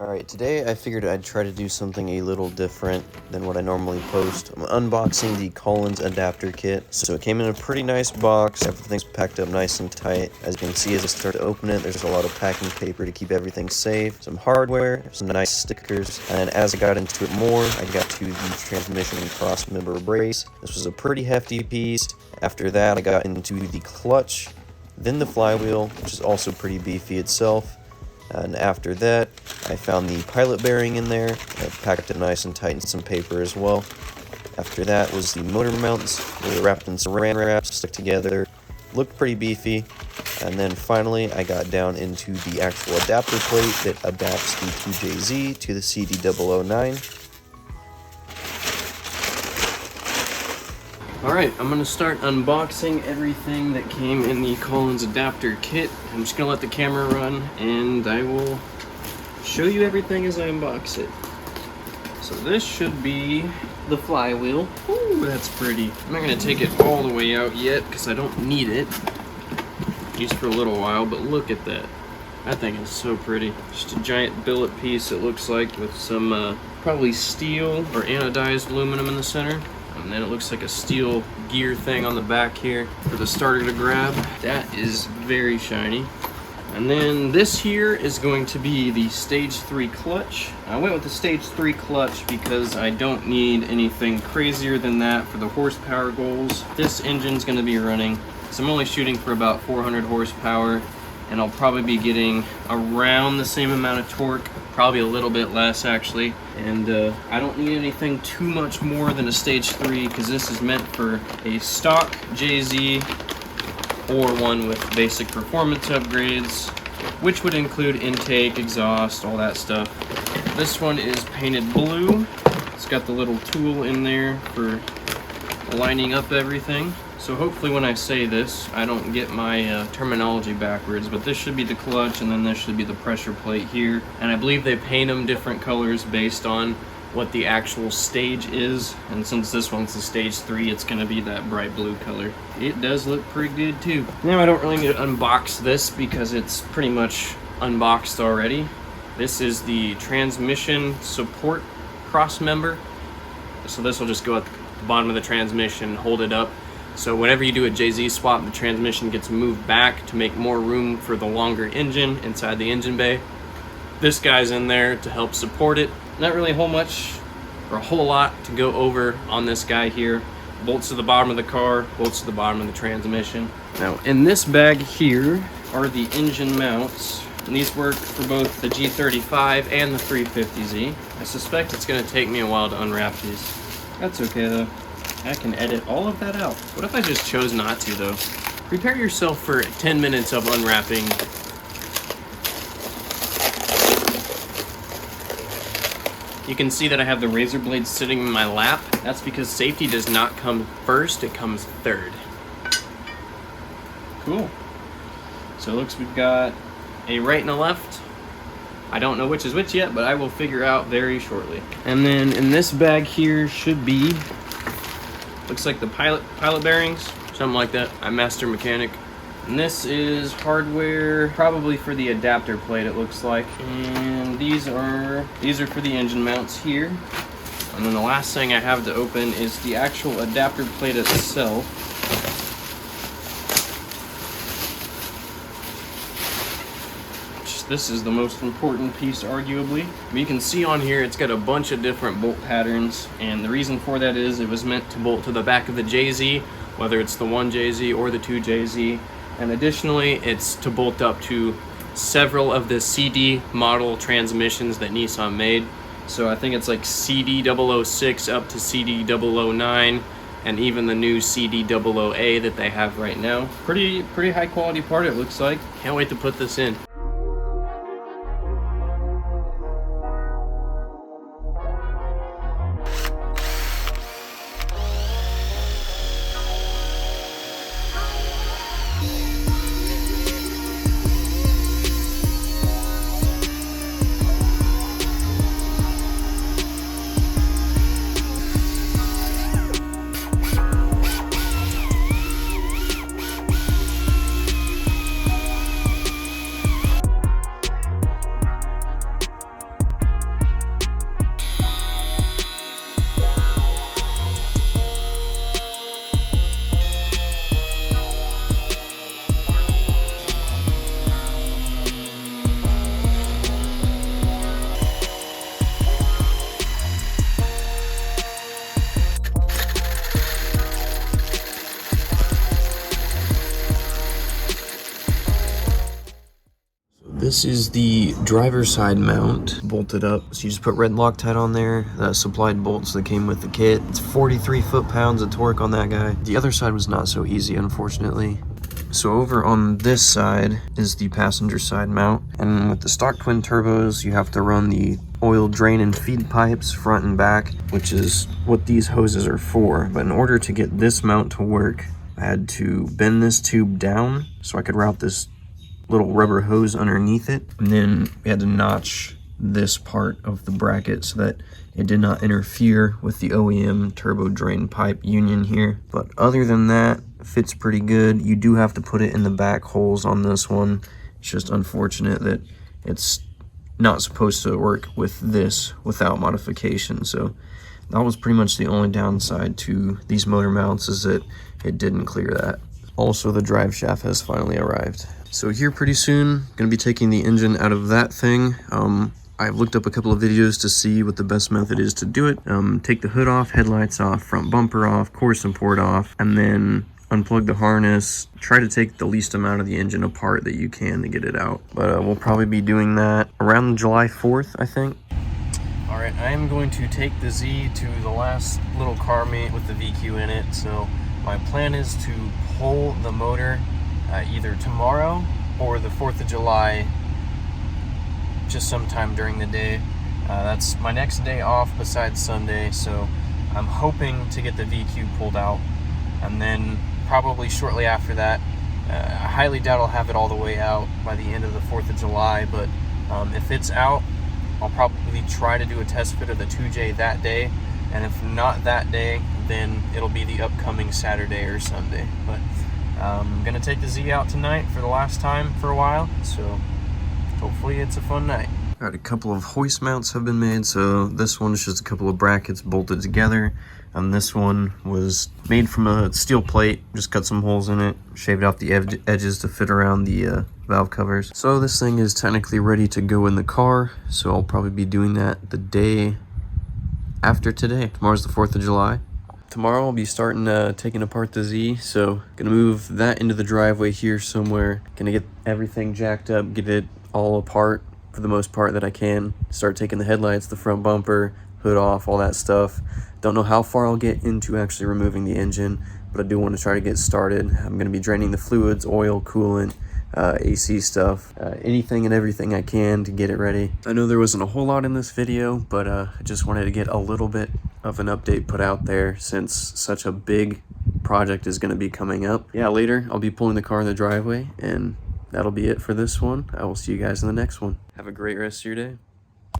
Alright, today I figured I'd try to do something a little different than what I normally post. I'm unboxing the Collins adapter kit. So it came in a pretty nice box, everything's packed up nice and tight. As you can see as I start to open it, there's a lot of packing paper to keep everything safe, some hardware, some nice stickers, and as I got into it more, I got to the transmission and cross member brace. This was a pretty hefty piece. After that, I got into the clutch, then the flywheel, which is also pretty beefy itself. And after that, I found the pilot bearing in there. I packed it nice and tight in some paper as well. After that was the motor mounts. They were wrapped in saran wrap, stuck together. Looked pretty beefy. And then finally, I got down into the actual adapter plate that adapts the 2JZ to the CD009. Alright, I'm going to start unboxing everything that came in the Collins adapter kit. I'm just going to let the camera run and I will show you everything as I unbox it. So this should be the flywheel. Ooh, that's pretty. I'm not going to take it all the way out yet because I don't need it. Used for a little while, but look at that. That thing is so pretty. Just a giant billet piece, it looks like, with some probably steel or anodized aluminum in the center. And then it looks like a steel gear thing on the back here for the starter to grab. That is very shiny. And then this here is going to be the Stage 3 clutch. I went with the Stage 3 clutch because I don't need anything crazier than that for the horsepower goals. This engine's going to be running, so I'm only shooting for about 400 horsepower, and I'll probably be getting around the same amount of torque, probably a little bit less actually. And I don't need anything too much more than a Stage 3 because this is meant for a stock JZ or one with basic performance upgrades, which would include intake, exhaust, all that stuff. This one is painted blue. It's got the little tool in there for lining up everything. So hopefully when I say this, I don't get my terminology backwards, but this should be the clutch and then this should be the pressure plate here. And I believe they paint them different colors based on what the actual stage is. And since this one's the Stage 3, it's gonna be that bright blue color. It does look pretty good too. Now I don't really need to unbox this because it's pretty much unboxed already. This is the transmission support cross member. So this will just go at the bottom of the transmission, hold it up. So whenever you do a JZ swap, the transmission gets moved back to make more room for the longer engine inside the engine bay. This guy's in there to help support it. Not really a whole lot to go over on this guy here. Bolts to the bottom of the car, bolts to the bottom of the transmission. Now in this bag here are the engine mounts. And these work for both the G35 and the 350Z. I suspect it's gonna take me a while to unwrap these. That's okay though. I can edit all of that out. What if I just chose not to though? Prepare yourself for 10 minutes of unwrapping. You can see that I have the razor blade sitting in my lap. That's because safety does not come first, it comes third. Cool. So it looks we've got a right and a left. I don't know which is which yet, but I will figure out very shortly. And then in this bag here should be, looks like the pilot bearings, something like that. I'm master mechanic. And this is hardware, probably for the adapter plate it looks like. And these are for the engine mounts here. And then the last thing I have to open is the actual adapter plate itself. This is the most important piece, arguably. You can see on here it's got a bunch of different bolt patterns, and the reason for that is it was meant to bolt to the back of the JZ, whether it's the 1JZ or the 2JZ. And additionally, it's to bolt up to several of the CD model transmissions that Nissan made. So I think it's like CD006 up to CD009, and even the new CD00A that they have right now. Pretty high quality part it looks like. Can't wait to put this in. This is the driver's side mount, bolted up. So you just put red Loctite on there, supplied bolts that came with the kit. It's 43 foot-pounds of torque on that guy. The other side was not so easy, unfortunately. So over on this side is the passenger side mount. And with the stock twin turbos, you have to run the oil drain and feed pipes front and back, which is what these hoses are for. But in order to get this mount to work, I had to bend this tube down so I could route this little rubber hose underneath it, and then we had to notch this part of the bracket so that it did not interfere with the OEM turbo drain pipe union here. But other than that, it fits pretty good. You do have to put it in the back holes on this one. It's just unfortunate that it's not supposed to work with this without modification. So that was pretty much the only downside to these motor mounts, is that it didn't clear that. Also, the drive shaft has finally arrived. So here pretty soon, gonna be taking the engine out of that thing. I've looked up a couple of videos to see what the best method is to do it. Take the hood off, headlights off, front bumper off, core support off, and then unplug the harness. Try to take the least amount of the engine apart that you can to get it out. But we'll probably be doing that around July 4th, I think. All right, I am going to take the Z to the last little car mate with the VQ in it. So my plan is to pull the motor either tomorrow or the 4th of July, just sometime during the day. That's my next day off besides Sunday, so I'm hoping to get the VQ pulled out, and then probably shortly after that, I highly doubt I'll have it all the way out by the end of the 4th of July, but if it's out, I'll probably try to do a test fit of the 2J that day, and if not that day, then it'll be the upcoming Saturday or Sunday. But I'm gonna take the Z out tonight for the last time for a while, so hopefully it's a fun night. All right, a couple of hoist mounts have been made. So this one is just a couple of brackets bolted together, and this one was made from a steel plate. Just cut some holes in it, shaved off the edges to fit around the valve covers. So this thing is technically ready to go in the car, so I'll probably be doing that the day after today. Tomorrow's the 4th of July. Tomorrow I'll be starting taking apart the Z, so gonna move that into the driveway here somewhere. Gonna get everything jacked up, get it all apart for the most part that I can. Start taking the headlights, the front bumper, hood off, all that stuff. Don't know how far I'll get into actually removing the engine, but I do want to try to get started. I'm gonna be draining the fluids, oil, coolant, AC stuff, anything and everything I can to get it ready. I know there wasn't a whole lot in this video, but I just wanted to get a little bit of an update put out there since such a big project is going to be coming up. Yeah, later I'll be pulling the car in the driveway, and that'll be it for this one. I will see you guys in the next one. Have a great rest of your day.